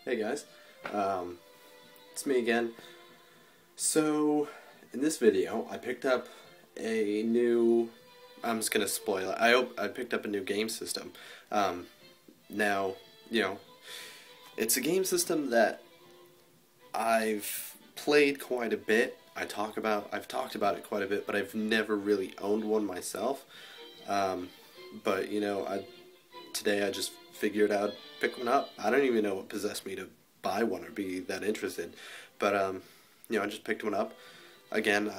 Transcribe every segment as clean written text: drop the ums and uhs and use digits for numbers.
Hey guys, it's me again. So, in this video, I picked up a new, I'm just gonna spoil it, I picked up a new game system. Now, it's a game system that I've played quite a bit. I've talked about it quite a bit, but I've never really owned one myself. But, today I just figured out pick one up. I don't even know what possessed me to buy one or be that interested, but I just picked one up. Again,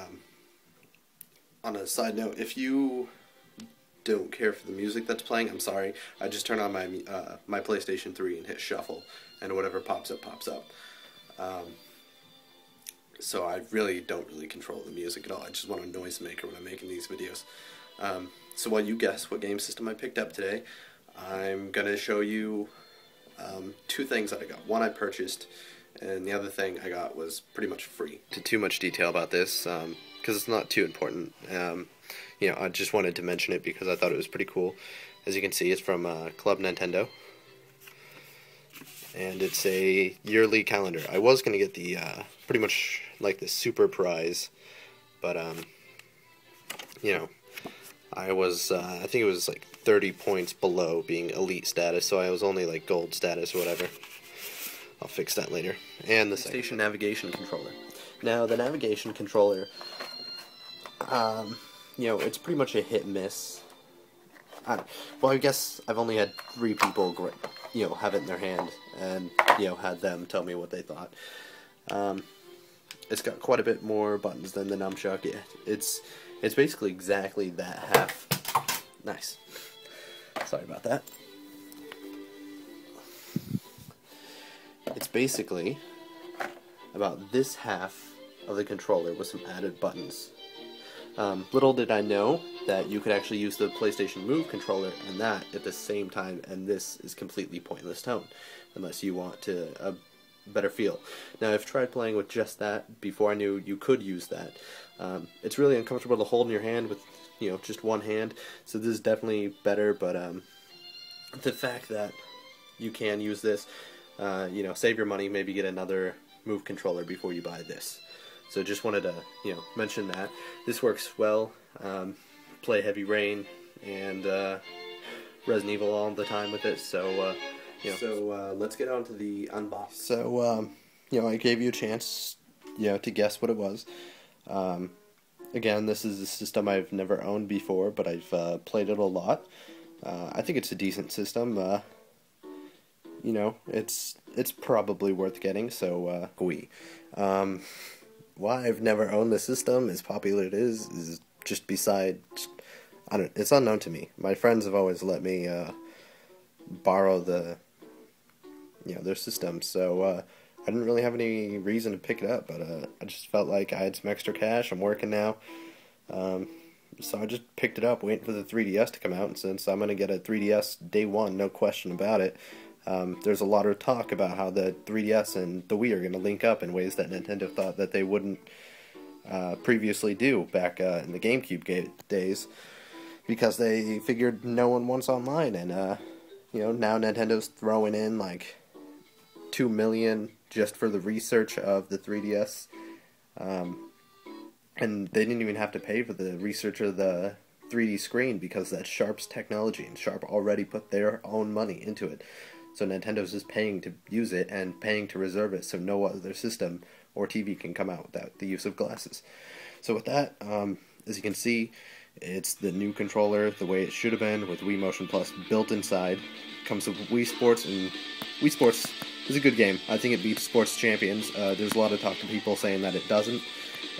on a side note, if you don't care for the music that's playing, I'm sorry. I just turn on my my PlayStation 3 and hit shuffle, and whatever pops up pops up. So I really don't control the music at all. I just want a noisemaker when I'm making these videos. So while you guess what game system I picked up today, I'm going to show you two things that I got. One I purchased, and the other thing I got was pretty much free. To too much detail about this, because it's not too important. I just wanted to mention it because I thought it was pretty cool. As you can see, it's from Club Nintendo, and it's a yearly calendar. I was going to get the, pretty much like the super prize, but, I was, I think it was like 30 points below being elite status, so I was only like gold status or whatever. I'll fix that later. And the station navigation controller. Now, the navigation controller, it's pretty much a hit and miss. I guess I've only had 3 people, have it in their hand, and, had them tell me what they thought. It's got quite a bit more buttons than the Nunchuck. It's basically exactly that half. Nice. Sorry about that. It's basically about this half of the controller with some added buttons. Little did I know that you could actually use the PlayStation Move controller and that at the same time, and this is completely pointless tone, unless you want to a better feel. Now, I've tried playing with just that before I knew you could use that. It's really uncomfortable to hold in your hand with, just one hand, so this is definitely better, but the fact that you can use this, save your money, maybe get another Move controller before you buy this. So just wanted to, mention that. This works well. Play Heavy Rain and Resident Evil all the time with it, so, let's get on to the unbox. So, I gave you a chance, to guess what it was. Again, this is a system I've never owned before, but I've played it a lot. I think it's a decent system. It's probably worth getting, so, Wii. Why I've never owned the system, as popular it is just beside, it's unknown to me. My friends have always let me, borrow their system, so, I didn't really have any reason to pick it up, but I just felt like I had some extra cash. I'm working now, so I just picked it up, waiting for the 3DS to come out, and since I'm going to get a 3DS day one, no question about it, there's a lot of talk about how the 3DS and the Wii are going to link up in ways that Nintendo thought that they wouldn't previously do back in the GameCube days, because they figured no one wants online, and now Nintendo's throwing in like $2 million just for the research of the 3DS, and they didn't even have to pay for the research of the 3D screen because that's Sharp's technology, and Sharp already put their own money into it. So Nintendo's just paying to use it and paying to reserve it, so no other system or TV can come out without the use of glasses. So with that, as you can see, it's the new controller, the way it should have been, with Wii Motion Plus built inside. Comes with Wii Sports, and Wii Sports is a good game. I think it beats Sports Champions. There's a lot of talk to people saying that it doesn't.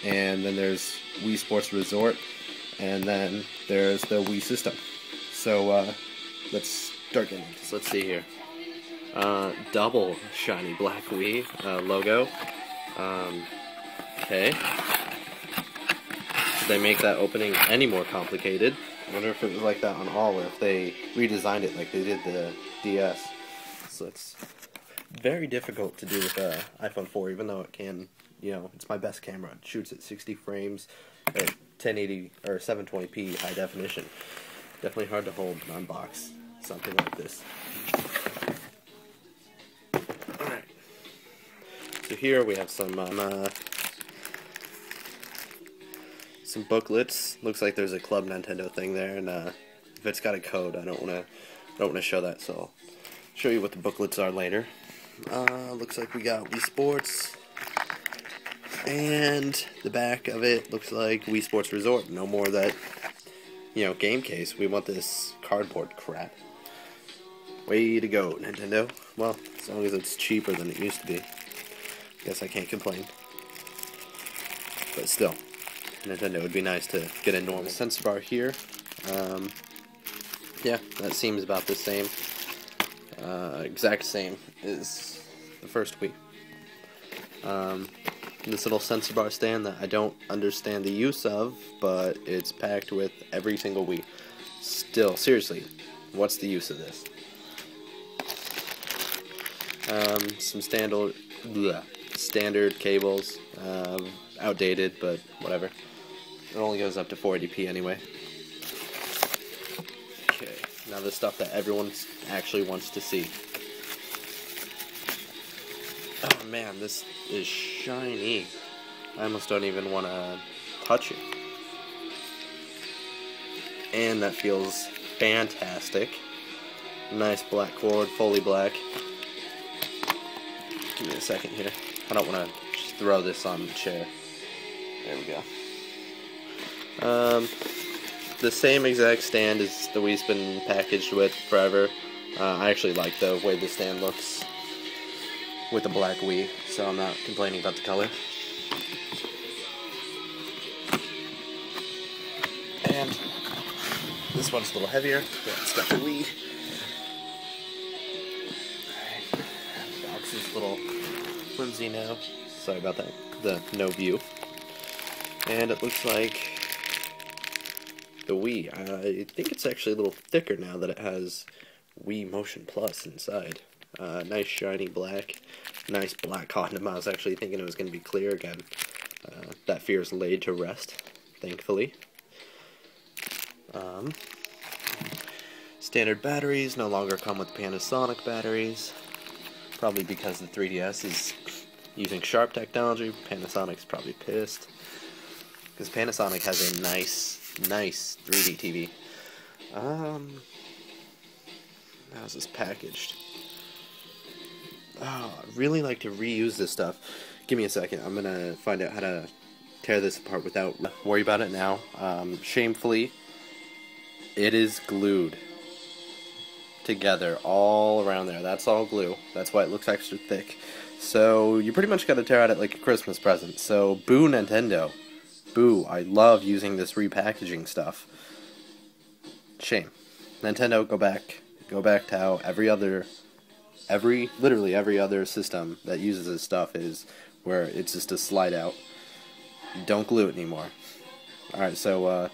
And then there's Wii Sports Resort, and then there's the Wii system. So let's start getting into this. Let's see here. Double shiny black Wii logo. Okay. Did they make that opening any more complicated? I wonder if it was like that on all, or if they redesigned it like they did the DS. So it's very difficult to do with the iPhone 4, even though it can, it's my best camera. It shoots at 60 frames at 1080 or 720p high definition. Definitely hard to hold and unbox something like this. Alright, So here we have some booklets. Looks like there's a Club Nintendo thing there, and if it's got a code, I don't want to show that, so I'll show you what the booklets are later. Looks like we got Wii Sports, and the back of it looks like Wii Sports Resort. No more of that, game case. We want this cardboard crap. Way to go, Nintendo. Well, as long as it's cheaper than it used to be. Guess I can't complain. But still, Nintendo would be nice to get a normal sensor bar here. Yeah, that seems about the same. Exact same as the first Wii. This little sensor bar stand that I don't understand the use of, but it's packed with every single Wii. Still, seriously, what's the use of this? Some standard cables, outdated, but whatever. It only goes up to 480p anyway. Okay, now the stuff that everyone actually wants to see. Oh man, this is shiny. I almost don't even want to touch it. And that feels fantastic. Nice black cord, fully black. Give me a second here. I don't want to just throw this on the chair. There we go. The same exact stand as the Wii's been packaged with forever. I actually like the way the stand looks with the black Wii, so I'm not complaining about the color. And this one's a little heavier. Yeah, it's got the Wii. Box is a little flimsy now. Sorry about that. The no view. And it looks like the Wii. I think it's actually a little thicker now that it has Wii Motion Plus inside. Nice shiny black. Nice black cotton. I was actually thinking it was going to be clear again. That fear is laid to rest, thankfully. Standard batteries no longer come with Panasonic batteries. Probably because the 3DS is using Sharp technology. Panasonic's probably pissed. Because Panasonic has a nice 3D TV. How's this packaged? Oh, I'd really like to reuse this stuff. Give me a second. I'm gonna find out how to tear this apart without worry about it now. Shamefully, it is glued together all around there. That's all glue. That's why it looks extra thick. So you pretty much got to tear at it like a Christmas present. So boo Nintendo. Boo. I love using this repackaging stuff. Shame. Nintendo, go back. Go back to how literally every other system that uses this stuff is, where it's just a slide out. Don't glue it anymore. Alright, so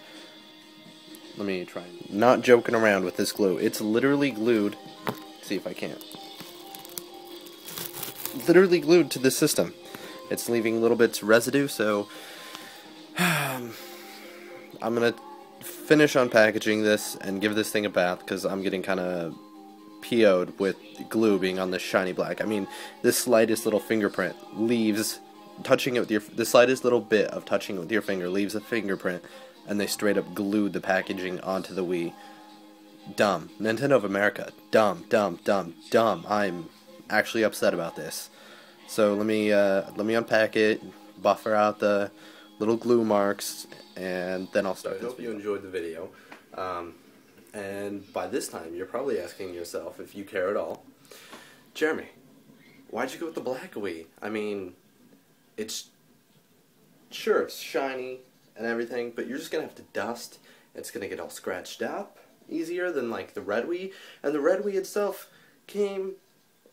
let me try. Not joking around with this glue. It's literally glued. Let's see if I can't. Literally glued to the system. It's leaving little bits of residue, so I'm gonna finish unpackaging this and give this thing a bath, because I'm getting kind of PO'd with glue being on this shiny black. I mean, this slightest little fingerprint leaves touching it with your, the slightest little bit of touching it with your finger leaves a fingerprint, and they straight up glued the packaging onto the Wii. Dumb. Nintendo of America. Dumb. I'm actually upset about this. So let me unpack it, buffer out the little glue marks, and then I'll start. I hope you enjoyed the video. And by this time, you're probably asking yourself, if you care at all, Jeremy, why'd you go with the black Wii? I mean, it's shiny and everything, but you're just gonna have to dust. It's gonna get all scratched up easier than like the red Wii, and the red Wii itself came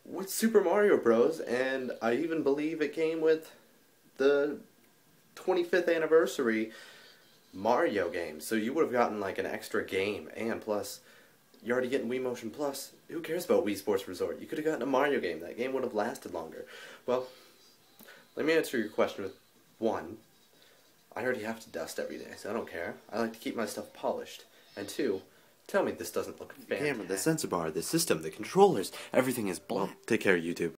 with Super Mario Bros. And I even believe it came with the 25th anniversary Mario game, so you would have gotten like an extra game, and plus you're already getting Wii Motion Plus. Who cares about Wii Sports Resort? You could have gotten a Mario game. That game would have lasted longer. Well, let me answer your question with one. I already have to dust every day, so I don't care. I like to keep my stuff polished. And two, tell me this doesn't look fantastic. The camera, the sensor bar, the system, the controllers, everything is black. Well, take care, YouTube.